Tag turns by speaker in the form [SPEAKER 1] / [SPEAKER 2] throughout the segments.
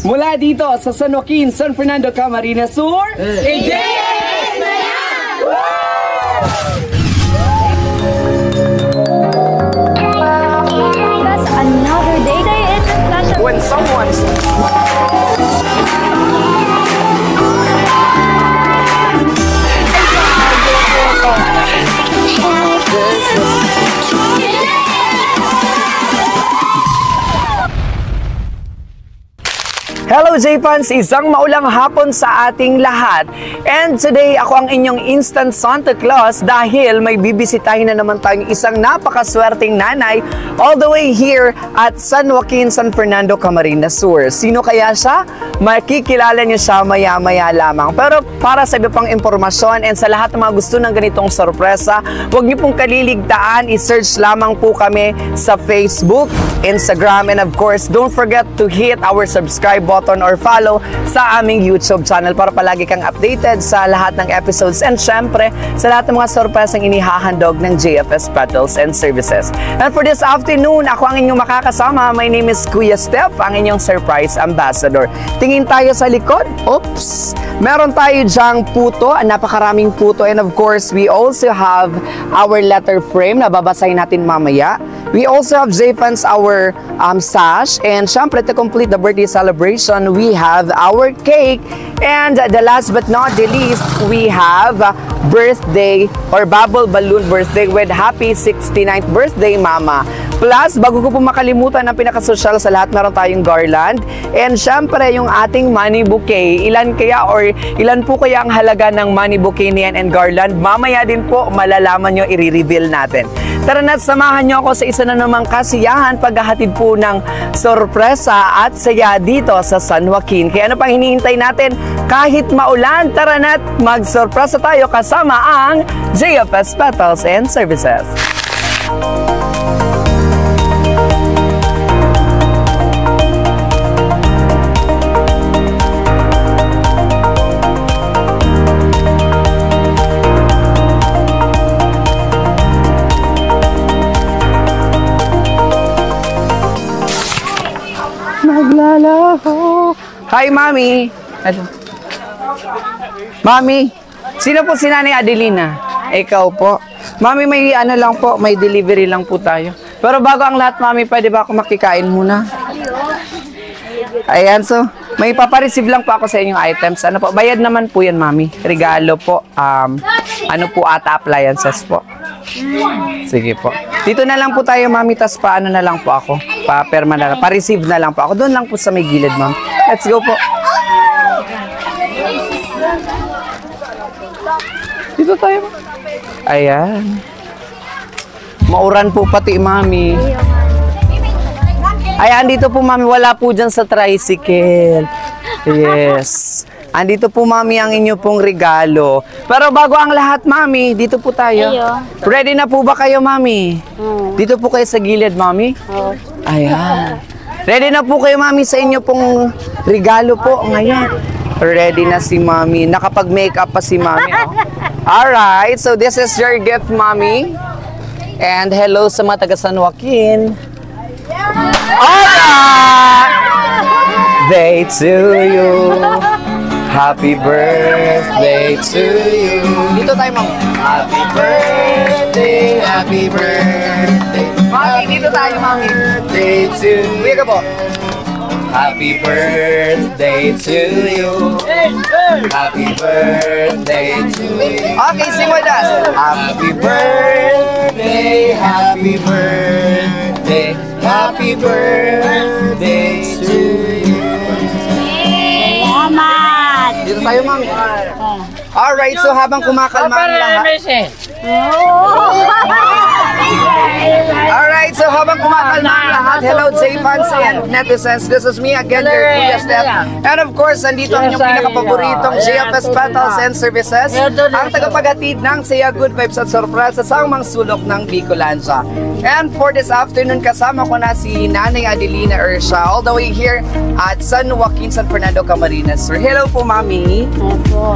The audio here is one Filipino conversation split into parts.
[SPEAKER 1] Mula dito sa San Joaquin, San Fernando, Camarines Sur,
[SPEAKER 2] JFS na yan!
[SPEAKER 3] That's another day. Today is a special.
[SPEAKER 1] when someone's Hello J-Fans! Isang maulang hapon sa ating lahat. And today, ako ang inyong instant Santa Claus dahil may bibisitahin na naman tayong isang napakaswerteng nanay all the way here at San Joaquin, San Fernando, Camarines Sur. Sino kaya siya? Makikilala niyo siya maya-maya lamang. Pero para sa iba pang impormasyon and sa lahat ng mga gusto ng ganitong sorpresa, huwag niyo pong kaliligtaan, i-search lamang po kami sa Facebook, Instagram, and of course, don't forget to hit our subscribe button or follow sa aming YouTube channel para palagi kang updated sa lahat ng episodes and syempre sa lahat ng mga sorpresang inihahandog ng JFS Petals and Services. And for this afternoon, ako ang inyong makakasama. My name is Kuya Steph, ang inyong surprise ambassador. Tingin tayo sa likod. Oops! Meron tayo dyang puto, napakaraming puto, and of course, we also have our letter frame na babasahin natin mamaya. We also have J-Fans our sash, and syempre to complete the birthday celebration, we have our cake, and the last but not the least, we have birthday or bubble balloon birthday with happy 69th birthday mama. Plus, bago ko po makalimutan ang pinakasosyal sa lahat, meron tayong garland. And syempre, yung ating money bouquet. Ilan kaya or ilan po kaya ang halaga ng money bouquet niyan and garland? Mamaya din po, malalaman nyo, i-reveal natin. Tara na't samahan nyo ako sa isa na namang kasiyahan paghahatid po ng sorpresa at saya dito sa San Joaquin. Kaya ano pang hinihintay natin? Kahit maulan, tara na't mag-sorpresa tayo kasama ang JFS Petals and Services. Maglalaho. Hi, Mami. Hello. Mami, sino po si Nanay Adelina? Ikaw po. Mami, may ano lang po, may delivery lang po tayo. Pero bago ang lahat, Mami, pwede ba ako makikain muna? Ayan, so, may papareceive lang po ako sa inyong items. Ano po, bayad naman po yan, Mami. Regalo po, ano po ata, appliances po. Sige po. Dito na lang po tayo, Mami, tas paano na lang po ako. Pa-perma na lang, pa-receive na lang po ako. Doon lang po sa may gilid, Ma'am. Let's go po. Dito tayo. Ayan. Mauran po pati, Mami. Ayan, dito po, Mami. Wala po dyan sa tricycle. Yes. Andito po, Mami, ang inyo pong regalo. Pero bago ang lahat, Mami, dito po tayo. Ready na po ba kayo, Mami? Dito po kayo sa gilid, Mami? Ayan. Ready na po kayo, Mami, sa inyo pong regalo po ngayon. Ready na si Mami. Nakapag-makeup pa si Mami. Alright, so this is your gift, Mami. And hello sa mga taga San Joaquin. Alright! Day to you. Happy birthday to you. Dito tayo, Ma'am. Happy birthday, happy birthday. Mami, dito tayo, Mami. Birthday to you. Kuya ka po. Happy birthday to you. Happy birthday to you. Okay, sing with us. Happy birthday, happy birthday, happy birthday to you. Dito tayo, Mami. Alright, so habang kumakalma ang lahat. Alright, so habang kumakalma ang lahat, hello J-Fans and netizens. This is me again, your Kuya Steph. And of course, nandito ang inyong pinakapaboritong JFS Petals and Services, ang tagapaghatid ng saya, good vibes at surprise sa mga sulok ng Bicolandia. And for this afternoon, kasama ko na si Nanay Adelina Ersha, all the way here at San Joaquin, San Fernando, Camarines Sur. Hello po, Mami.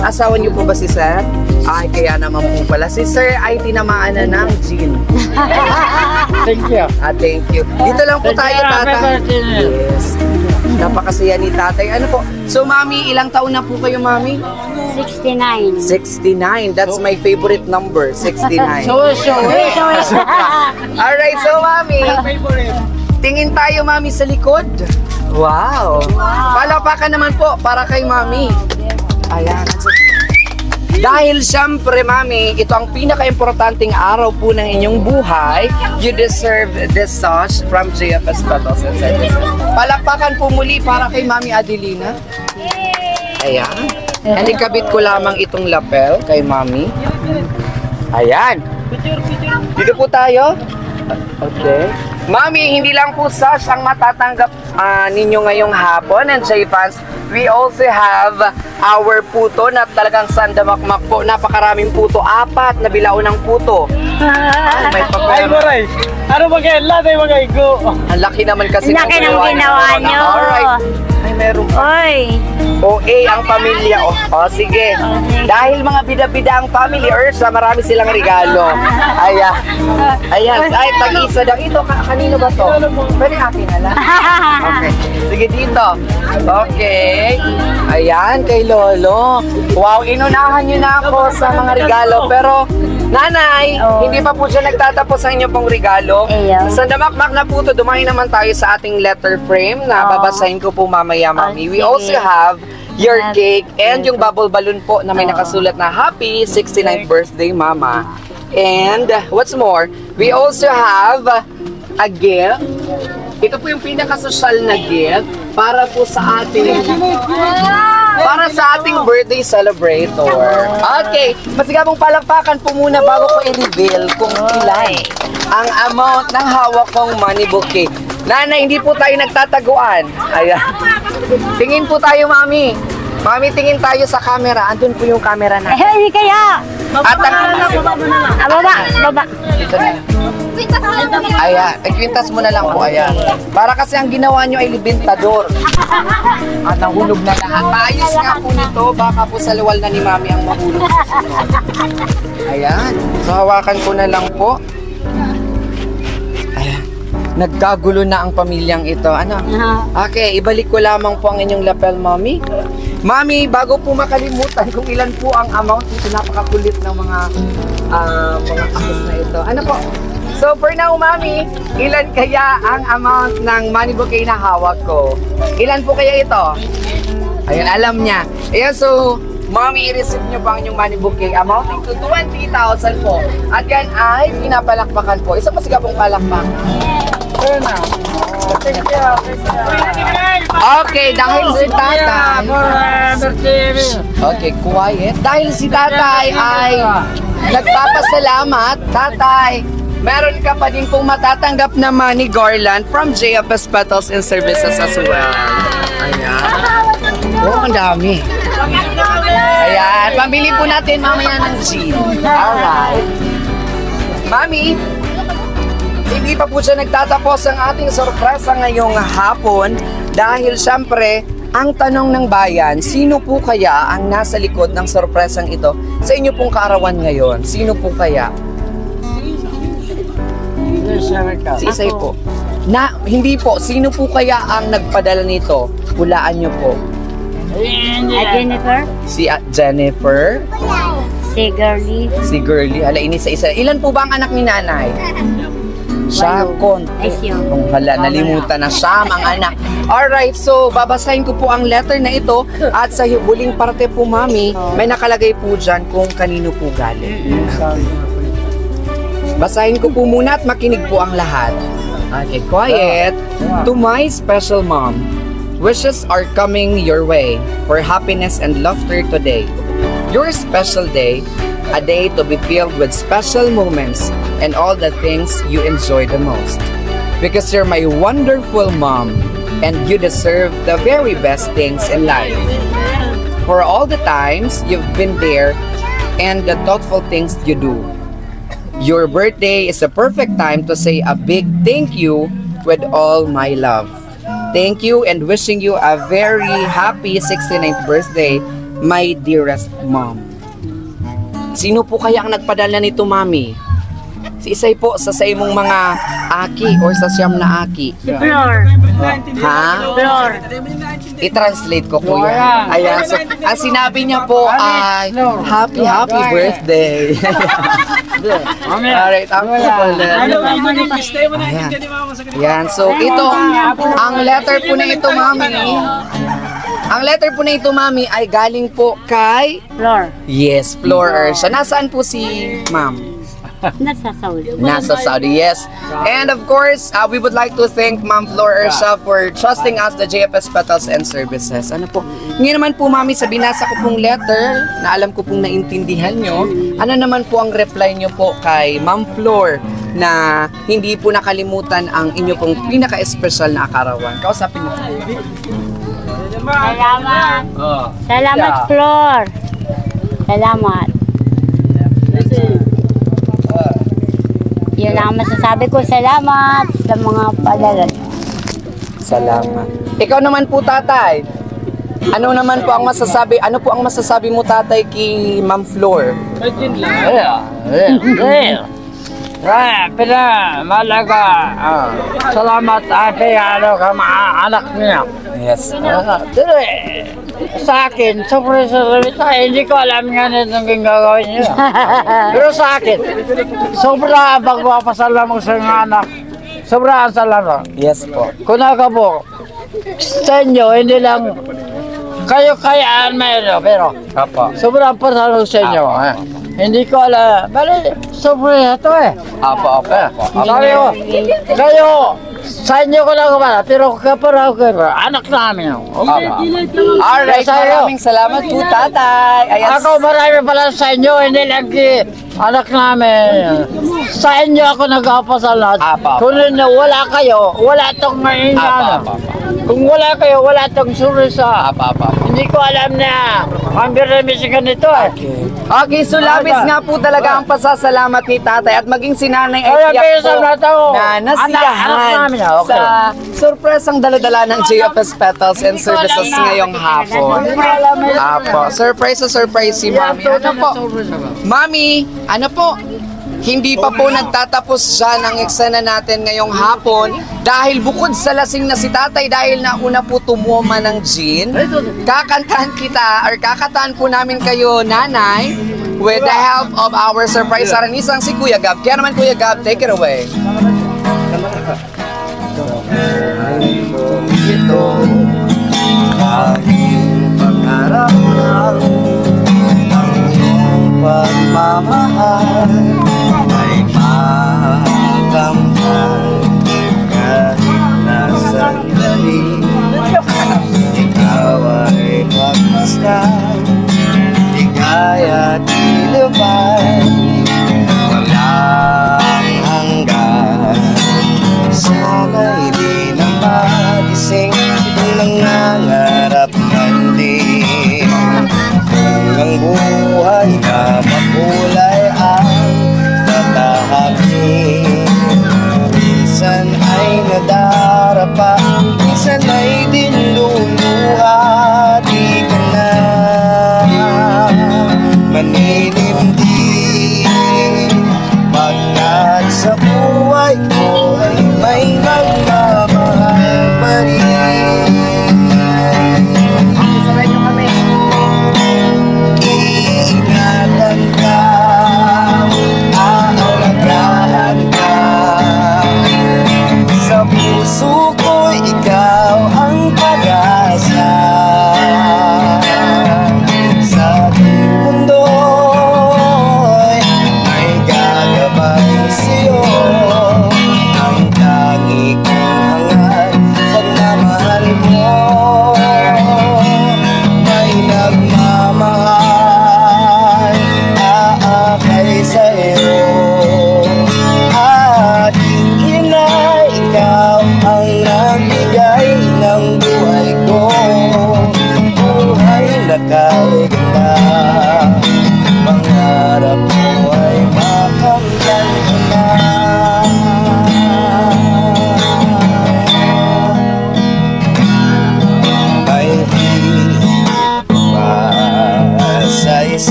[SPEAKER 1] Asawa niyo po ba si Sir? Ay, kaya naman po pala. Si Sir ay tinamaan na ng gin.
[SPEAKER 2] Thank you.
[SPEAKER 1] Thank you. Dito lang po tayo, Tata. Yes. Napakasaya ni tatay. Ano po? So, mami, ilang taon na po kayo, mami?
[SPEAKER 3] 69.
[SPEAKER 1] 69. That's my favorite number, 69.
[SPEAKER 3] So.
[SPEAKER 1] Alright, so, mami, tingin tayo, mami, sa likod. Wow. Palapakan naman po para kay mami. Ayan. Dahil siyempre, mami, ito ang pinaka-importanting araw po ng inyong buhay. You deserve this sauce from JFS Petals and Services. Palakpakan po muli para kay Mami Adelina. Ayan. And ikabit ko lamang itong lapel kay Mami. Ayan. Dito po tayo. Okay. Mami, hindi lang po sauce ang matatanggap ninyo ngayong hapon. And J-Fans, we also have our puto na talagang sandamakmak po. Napakaraming puto. 4 na bilao ng puto. May
[SPEAKER 4] Ay, Maray! Ano ba kayo? Lahat ay mag-aigo.
[SPEAKER 1] Ang laki naman kasi
[SPEAKER 3] Laki ng ginawa nyo.
[SPEAKER 1] Alright. Ay, meron pa.
[SPEAKER 3] Oy.
[SPEAKER 1] OA ang pamilya. O, sige. Dahil mga bida-bida ang family, Ursa, marami silang regalo. Ayan. Ayan. Ay, tag-isa lang. Ito, kanino ba to? Pwede akin na lang. Okay. Sige, dito. Okay. Ayan, kay Lolo. Wow, inunahan nyo na ako sa mga regalo. Pero, Nanay, hindi pa po siya nagtatapos sa inyo pong regalo. Sa damakmak na po ito, dumahin naman tayo sa ating letter frame na babasahin ko po mamaya, Mami. We also have your cake and yung bubble balloon po na may nakasulat na Happy 69th birthday, Mama. And what's more, we also have a gift. Ito po yung pinaka-social na gift para po sa ating birthday celebrator. Okay, masigabong palakpakan po muna bago ko i-reveal kung ilan ang amount ng hawak kong money bouquet. Nanay, hindi po tayo nagtataguan. Ayan. Tingin po tayo, Mami. Mami, tingin tayo sa camera. Andun po yung camera na.
[SPEAKER 3] Hindi kaya.
[SPEAKER 1] At
[SPEAKER 3] Baba.
[SPEAKER 1] Dito na. Ayan, kwintas mo na lang po, ayan. Para kasi ang ginawa nyo ay libintador. At nahulog na lahat. Maayos nga po nito, baka po sa luwal na ni Mami ang mahulog. Ayan, so hawakan ko na lang po. Ayan, nagkagulo na ang pamilyang ito. Ano? Okay, ibalik ko lamang po ang inyong lapel, Mami. Mami, bago po makalimutan kung ilan po ang amount nito, napakakulit ng mga akos na ito. Ano po? So for now, Mami, ilan kaya ang amount ng money bouquet na hawak ko? Ilan po kaya ito? Ayun, alam niya. Ayan, so, Mami, i-receive niyo pa ang inyong money bouquet amounting to 20,000 po. At yan ay pinapalakpakan po. Isa pa sigabong palakpak. Ayun na. Okay, dahil si tatay. Okay, quiet. Dahil si tatay ay nagpapasalamat, tatay, meron ka pa din pong matatanggap na money garland from JFS Petals and Services as well. Ayan. Oh, ang dami. Ayan, pamili po natin mamaya ng gin. Alright. Mami, hindi pa po siya nagtatapos ang ating sorpresa ngayong hapon dahil syempre, ang tanong ng bayan, sino po kaya ang nasa likod ng sorpresang ito sa inyo pong kaarawan ngayon? Sino po kaya? Si Isay po. Hindi po, sino po kaya ang nagpadala nito? Hulaan nyo po.
[SPEAKER 3] Jennifer?
[SPEAKER 1] Si Jennifer?
[SPEAKER 3] Si Girlie?
[SPEAKER 1] Si Girlie. Hala, ini sa isa. Ilan po ba ang anak ni nanay? Siyam, konti. Hala, nalimutan na siyam ang anak. Alright, so babasahin ko po ang letter na ito at sa huling parte po, Mami, may nakalagay po dyan kung kanino po galing. Basahin ko po muna at makinig po ang lahat. Okay, quiet. To my special mom, wishes are coming your way for happiness and laughter today. Your special day, a day to be filled with special moments and all the things you enjoy the most. Because you're my wonderful mom and you deserve the very best things in life. For all the times you've been there and the thoughtful things you do. Your birthday is a perfect time to say a big thank you with all my love. Thank you and wishing you a very happy 69th birthday, my dearest mom. Sino po kaya ang nagpadala nito, Mami? Si isay po sa imong mga aki or sa siyam na aki.
[SPEAKER 3] Flor.
[SPEAKER 1] Ha?
[SPEAKER 3] Flor.
[SPEAKER 1] I-translate ko kuya. Ayan, so ang sinabi niya po ay happy birthday. Alright, ang pala. Ayan, so ito, ang letter po na ito, mami. Ang letter po na ito, mami, ay galing po kay...
[SPEAKER 3] Flor.
[SPEAKER 1] Yes, Flor Ersha. Nasaan po si ma'am?
[SPEAKER 3] Nasa Saudi.
[SPEAKER 1] Nasa Saudi, yes. And of course, we would like to thank Ma'am Flor Ersha for trusting us the JFS Petals and Services. Ano po? Ngayon naman po, mami, sa binasa ko pong letter, na alam ko pong naintindihan nyo, ano naman po ang reply nyo po kay Ma'am Flor na hindi po nakalimutan ang inyo pong pinaka-espesyal na akarawan? Kausapin nyo.
[SPEAKER 3] Salamat. Salamat, Flor. Salamat. Yun lang ang masasabi ko. Salamat sa mga padala.
[SPEAKER 1] Salamat. Ikaw naman po, tatay. Ano naman po ang masasabi? Ano po ang masasabi mo, tatay, kay Ma'am Flor?
[SPEAKER 4] Malaga. Salamat ate, ka mga anak niya.
[SPEAKER 1] Yes.
[SPEAKER 4] Sa akin, sorpresa hindi ko alam nga nitong gagawin niya. Pero sa akin, sobra pagpapasalamat sa mga anak. Sobra ang salamat.
[SPEAKER 1] Yes po.
[SPEAKER 4] Kunaga po, sa inyo, hindi lang kayo kayaan mayroon, pero sobrang pasalamat sa inyo. Hindi ko alam, bali, sorpresa to eh.
[SPEAKER 1] Apo.
[SPEAKER 4] Kayo, sa inyo ko lang kumala, pero anak namin.
[SPEAKER 1] Alright, maraming salamat po, tatay. Ayan.
[SPEAKER 4] Ako marami pala sa inyo, hindi lang anak namin. Sa inyo ako nagpapasalat. Kung wala kayo, wala itong mainana. Kung wala kayo, wala itong surisa. Hindi ko alam na ang biramis ganito eh.
[SPEAKER 1] Okay, so labis nga po talaga ang pasasalamat ni tatay at maging si nanay ay tiyak po na nasiyahan sa surpresang daladala ng JFS Petals and Services ngayong hapon. Apo, surprise si Mami. Ano po? Mami, ano po? Hindi pa po nagtatapos dyan ang eksena natin ngayong hapon dahil bukod sa lasing na si tatay dahil nauna po tumuoma ng gin, kakantahan po namin kayo, nanay, with the help of our surprise aranisang si Kuya Gab. Kaya naman Kuya Gab, take it away. Ito aking pangarap lang ang iyong pagmamahal ay makamtan kahit na sandali. Ikaw ay magmasdan, ligaya at ilubay, walang hanggan. Sana'y di na magising kung nangangarap man din. Kung ang buhay na makulay ang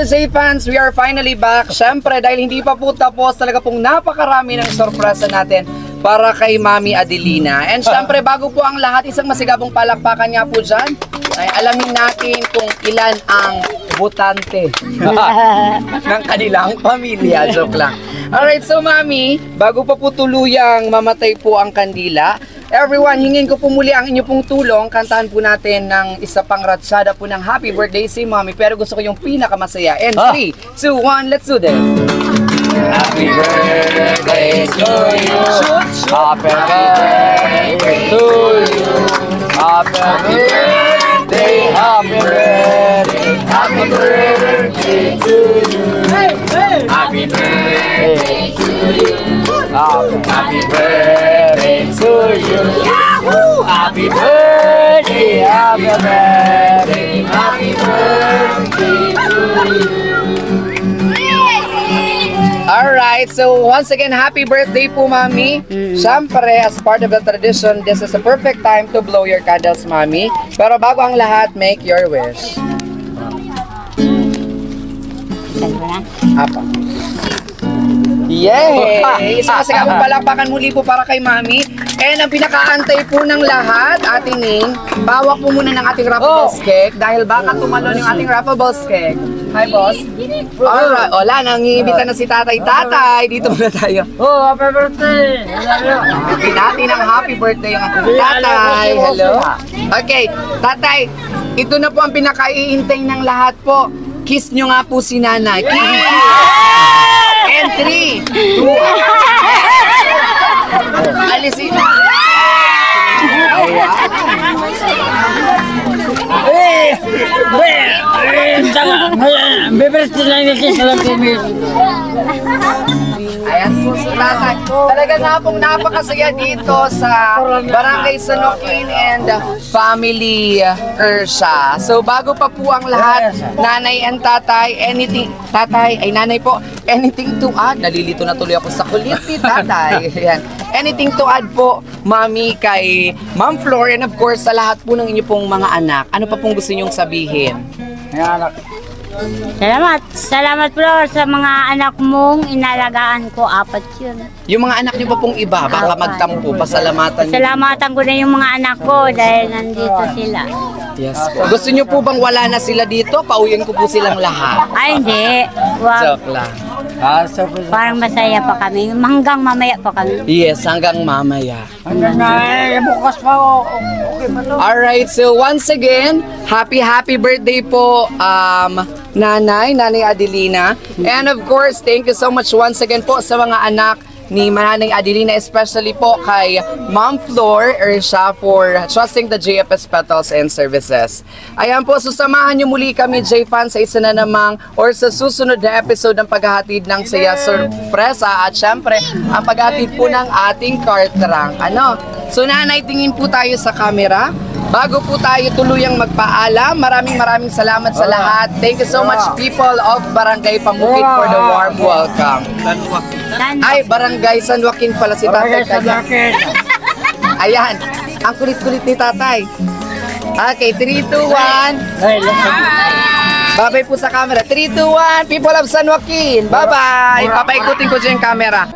[SPEAKER 1] So J-Fans, we are finally back. Siyempre, dahil hindi pa po tapos, talaga pong napakarami ng sorpresa natin para kay Mami Adelina. And siyempre, bago po ang lahat, isang masigabong palakpakan nga po dyan, ay alamin natin kung ilan ang botante ng kanilang pamilya. Joke lang. Alright, so Mami, bago pa po tuluyang mamatay po ang kandila, everyone, hingin ko po muli ang inyo pong tulong. Kantahan po natin ng isa pang ratsyada po ng happy birthday si Mami. Pero gusto ko yung pinakamasaya. And 3, 2, 1, let's do this. Happy birthday to you. Happy birthday to you. Happy birthday, happy birthday, happy birthday to you. Happy birthday to you. Happy birthday to you. Happy birthday, happy birthday, happy birthday to you. Alright, so once again, happy birthday po, Mami. Siyempre, as part of the tradition, this is a perfect time to blow your candles, Mami. Pero bago ang lahat, make your wish. Apa. Yay! Isa kasi kapag palakpakan muli po para kay Mami. And ang pinakaantay po ng lahat, ating Ning, bawak po muna ng ating Raffables cake dahil baka tumalon yung ating Raffables cake. Hi, boss. Alright, wala, nangiibitan na si Tatay. Tatay, dito muna tayo.
[SPEAKER 4] Oh, happy birthday!
[SPEAKER 1] Happy natin ang happy birthday yung ating Tatay. Hello. Okay, Tatay, ito na po ang pinakaiintay ng lahat po. Kiss nyo nga po si Nanay. Kiss! And 3, 2, alisin. Ayan po si Tatay. Talaga na pong napakasaya dito sa Barangay San Joaquin and Family Ersha. So bago pa po ang lahat, Nanay and Tatay, anything, Tatay, ay Nanay po, anything to add? Nalilito na tuloy ako sa kulit ni Tatay. Ayan. Anything to add po, Mami, kay Ma'am Flor, and of course sa lahat po ng inyo pong mga anak. Ano pa pong gusto nyong sabihin?
[SPEAKER 4] Anak.
[SPEAKER 3] Salamat Flor sa mga anak mong inalagaan ko, 4 yun.
[SPEAKER 1] Yung mga anak niyo pa pong iba, baka magtampo, pasalamatan niyo.
[SPEAKER 3] Salamatan ko na yung mga anak ko dahil nandito sila.
[SPEAKER 1] Yes po. Gusto niyo po bang wala na sila dito? Pauwiin ko po silang lahat.
[SPEAKER 3] Ay hindi, wag.
[SPEAKER 1] Joke lang.
[SPEAKER 3] Parang masaya pa kami, hanggang mamaya pa kami.
[SPEAKER 1] Yes, hanggang mamaya.
[SPEAKER 4] Hanggang na bukas pa ako. Okay pa to.
[SPEAKER 1] Alright, so once again, happy birthday po, Nanay Adelina. And of course, thank you so much once again po sa mga anak ni Nanay Adelina, especially po kay Ma'am Flor Ersha for trusting the JFS Petals and Services. Ayan po, susamahan niyo muli kami, J-Fans, sa isa na namang or sa susunod na episode ng paghahatid ng saya sorpresa at syempre, ang paghahatid po ng ating card rank. Ano? So Nanay, tingin po tayo sa camera. Bago po tayo tuluyang magpaalam, maraming salamat sa lahat. Thank you so much, people of Barangay Pamukit, for the warm welcome. Ay, Barangay San Joaquin pala si Tatay. Ayan, ang kulit-kulit ni Tatay. Okay, 3, 2, 1. Bye-bye po sa camera. 3, 2, 1. People of San Joaquin. Bye-bye. Papaikutin ko dyan yung camera.